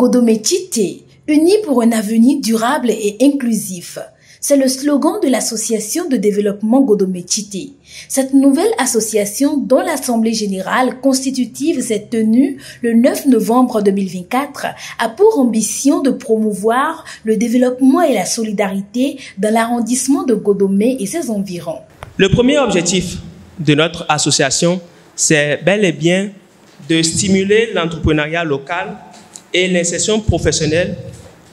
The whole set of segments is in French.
Godomé Chité, unis pour un avenir durable et inclusif. C'est le slogan de l'association de développement Godomé Chité. Cette nouvelle association, dont l'Assemblée générale constitutive s'est tenue le 9 novembre 2024, a pour ambition de promouvoir le développement et la solidarité dans l'arrondissement de Godomé et ses environs. Le premier objectif de notre association, c'est bel et bien de stimuler l'entrepreneuriat local et l'insertion professionnelle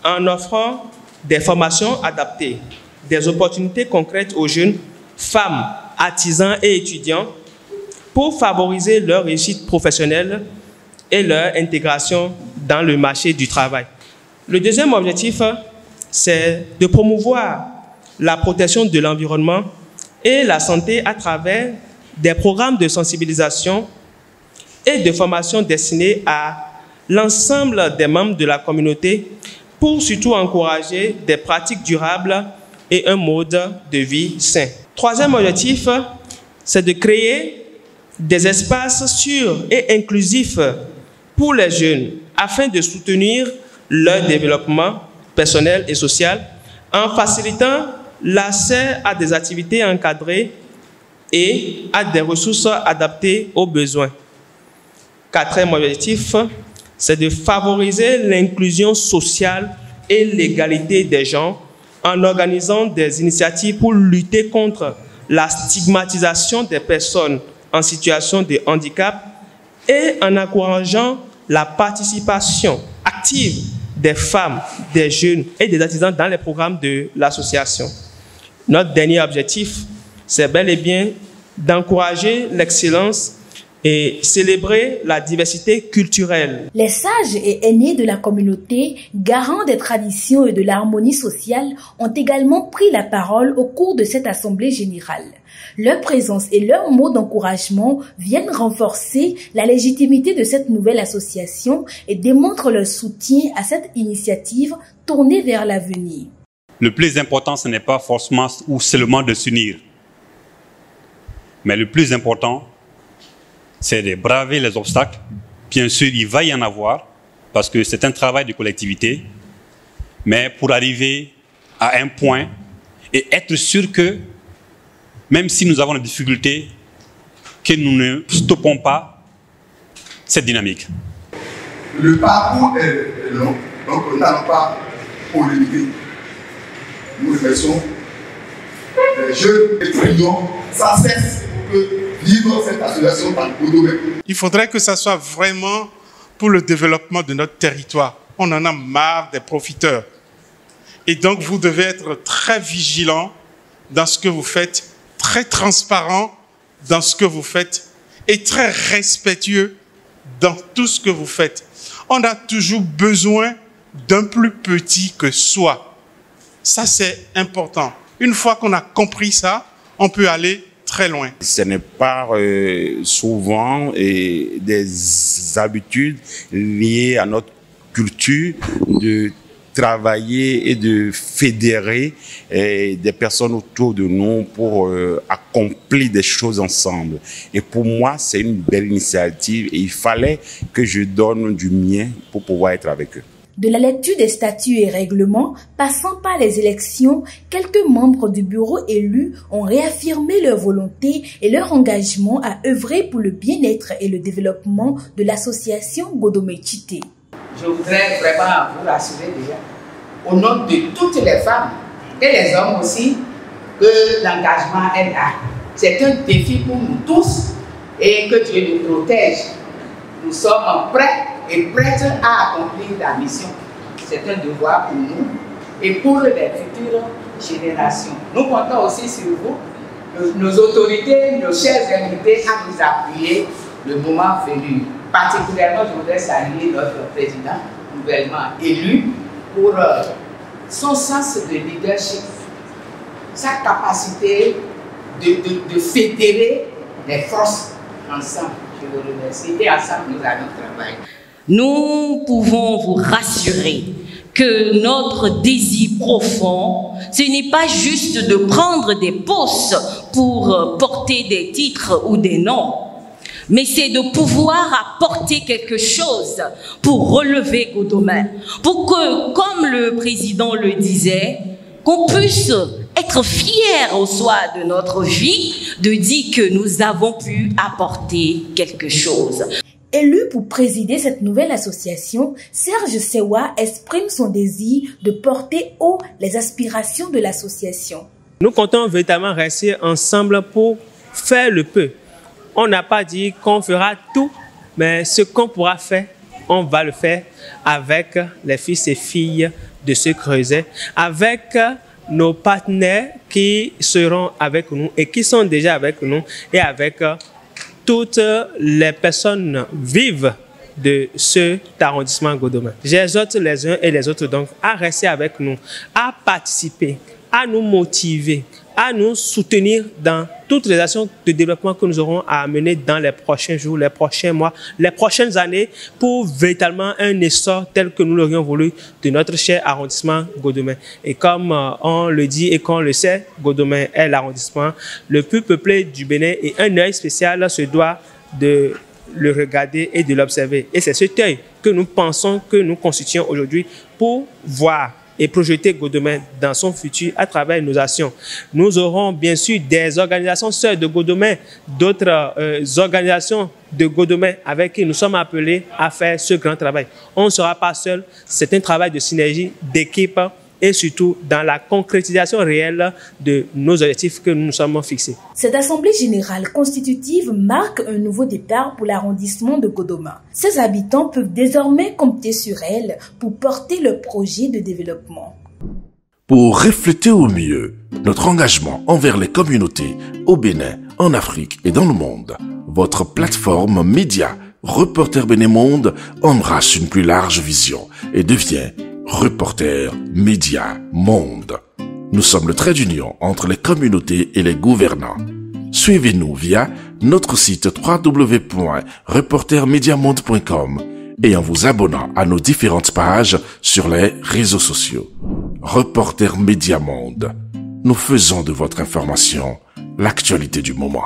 en offrant des formations adaptées, des opportunités concrètes aux jeunes, femmes, artisans et étudiants pour favoriser leur réussite professionnelle et leur intégration dans le marché du travail. Le deuxième objectif, c'est de promouvoir la protection de l'environnement et la santé à travers des programmes de sensibilisation et de formation destinés à l'ensemble des membres de la communauté pour surtout encourager des pratiques durables et un mode de vie sain. Troisième objectif, c'est de créer des espaces sûrs et inclusifs pour les jeunes afin de soutenir leur développement personnel et social en facilitant l'accès à des activités encadrées et à des ressources adaptées aux besoins. Quatrième objectif, c'est de favoriser l'inclusion sociale et l'égalité des genres en organisant des initiatives pour lutter contre la stigmatisation des personnes en situation de handicap et en encourageant la participation active des femmes, des jeunes et des artisans dans les programmes de l'association. Notre dernier objectif, c'est bel et bien d'encourager l'excellence et célébrer la diversité culturelle. Les sages et aînés de la communauté, garants des traditions et de l'harmonie sociale, ont également pris la parole au cours de cette assemblée générale. Leur présence et leurs mots d'encouragement viennent renforcer la légitimité de cette nouvelle association et démontrent leur soutien à cette initiative tournée vers l'avenir. Le plus important, ce n'est pas forcément ou seulement de s'unir, mais le plus important, c'est de braver les obstacles. Bien sûr, il va y en avoir, parce que c'est un travail de collectivité, mais pour arriver à un point et être sûr que, même si nous avons des difficultés, que nous ne stoppons pas cette dynamique. Le parcours est long, donc nous n'allons pas polémiquer. Nous remercions les jeunes et prions sans cesse pour que vivre cette association dans le domaine. Il faudrait que ça soit vraiment pour le développement de notre territoire. On en a marre des profiteurs. Et donc, vous devez être très vigilant dans ce que vous faites, très transparent dans ce que vous faites et très respectueux dans tout ce que vous faites. On a toujours besoin d'un plus petit que soi. Ça, c'est important. Une fois qu'on a compris ça, on peut aller très loin. Ce n'est pas souvent des habitudes liées à notre culture de travailler et de fédérer des personnes autour de nous pour accomplir des choses ensemble. Et pour moi, c'est une belle initiative et il fallait que je donne du mien pour pouvoir être avec eux. De la lecture des statuts et règlements, passant par les élections, quelques membres du bureau élus ont réaffirmé leur volonté et leur engagement à œuvrer pour le bien-être et le développement de l'association Godomé Chité. Je voudrais vraiment vous rassurer déjà, au nom de toutes les femmes et les hommes aussi, que l'engagement est là. C'est un défi pour nous tous et que Dieu nous protège. Nous sommes prêts et prêtes à accomplir la mission. C'est un devoir pour nous et pour les futures générations. Nous comptons aussi sur vous, nos autorités, nos chers invités, à nous appuyer le moment venu. Particulièrement, je voudrais saluer notre président nouvellement élu pour son sens de leadership, sa capacité de fédérer les forces ensemble. Je vous remercie et ensemble nous allons travailler. Nous pouvons vous rassurer que notre désir profond, ce n'est pas juste de prendre des postes pour porter des titres ou des noms, mais c'est de pouvoir apporter quelque chose pour relever Godomè, pour que, comme le président le disait, qu'on puisse être fiers au soir de notre vie, de dire que nous avons pu apporter quelque chose. Élu pour présider cette nouvelle association, Serge Sewa exprime son désir de porter haut les aspirations de l'association. Nous comptons véritablement rester ensemble pour faire le peu. On n'a pas dit qu'on fera tout, mais ce qu'on pourra faire, on va le faire avec les fils et filles de ce creuset, avec nos partenaires qui seront avec nous et qui sont déjà avec nous et avec toutes les personnes vives de cet arrondissement Godomè. J'exhorte les uns et les autres donc à rester avec nous, à participer, à nous motiver, à nous soutenir dans toutes les actions de développement que nous aurons à mener dans les prochains jours, les prochains mois, les prochaines années pour véritablement un essor tel que nous l'aurions voulu de notre cher arrondissement Godomè. Et comme on le dit et qu'on le sait, Godomè est l'arrondissement le plus peuplé du Bénin et un œil spécial se doit de le regarder et de l'observer. Et c'est cet œil que nous pensons que nous constituons aujourd'hui pour voir et projeter Godomè dans son futur à travers nos actions. Nous aurons bien sûr des organisations sœurs de Godomè, d'autres organisations de Godomè avec qui nous sommes appelés à faire ce grand travail. On ne sera pas seul, c'est un travail de synergie, d'équipe et surtout dans la concrétisation réelle de nos objectifs que nous nous sommes fixés. Cette assemblée générale constitutive marque un nouveau départ pour l'arrondissement de Godomè. Ses habitants peuvent désormais compter sur elle pour porter leur projet de développement. Pour refléter au mieux notre engagement envers les communautés au Bénin, en Afrique et dans le monde, votre plateforme média Reporter Bénin Monde embrasse une plus large vision et devient Reporter Média Monde. Nous sommes le trait d'union entre les communautés et les gouvernants. Suivez-nous via notre site www.reportermediamonde.com et en vous abonnant à nos différentes pages sur les réseaux sociaux. Reporter Média Monde. Nous faisons de votre information l'actualité du moment.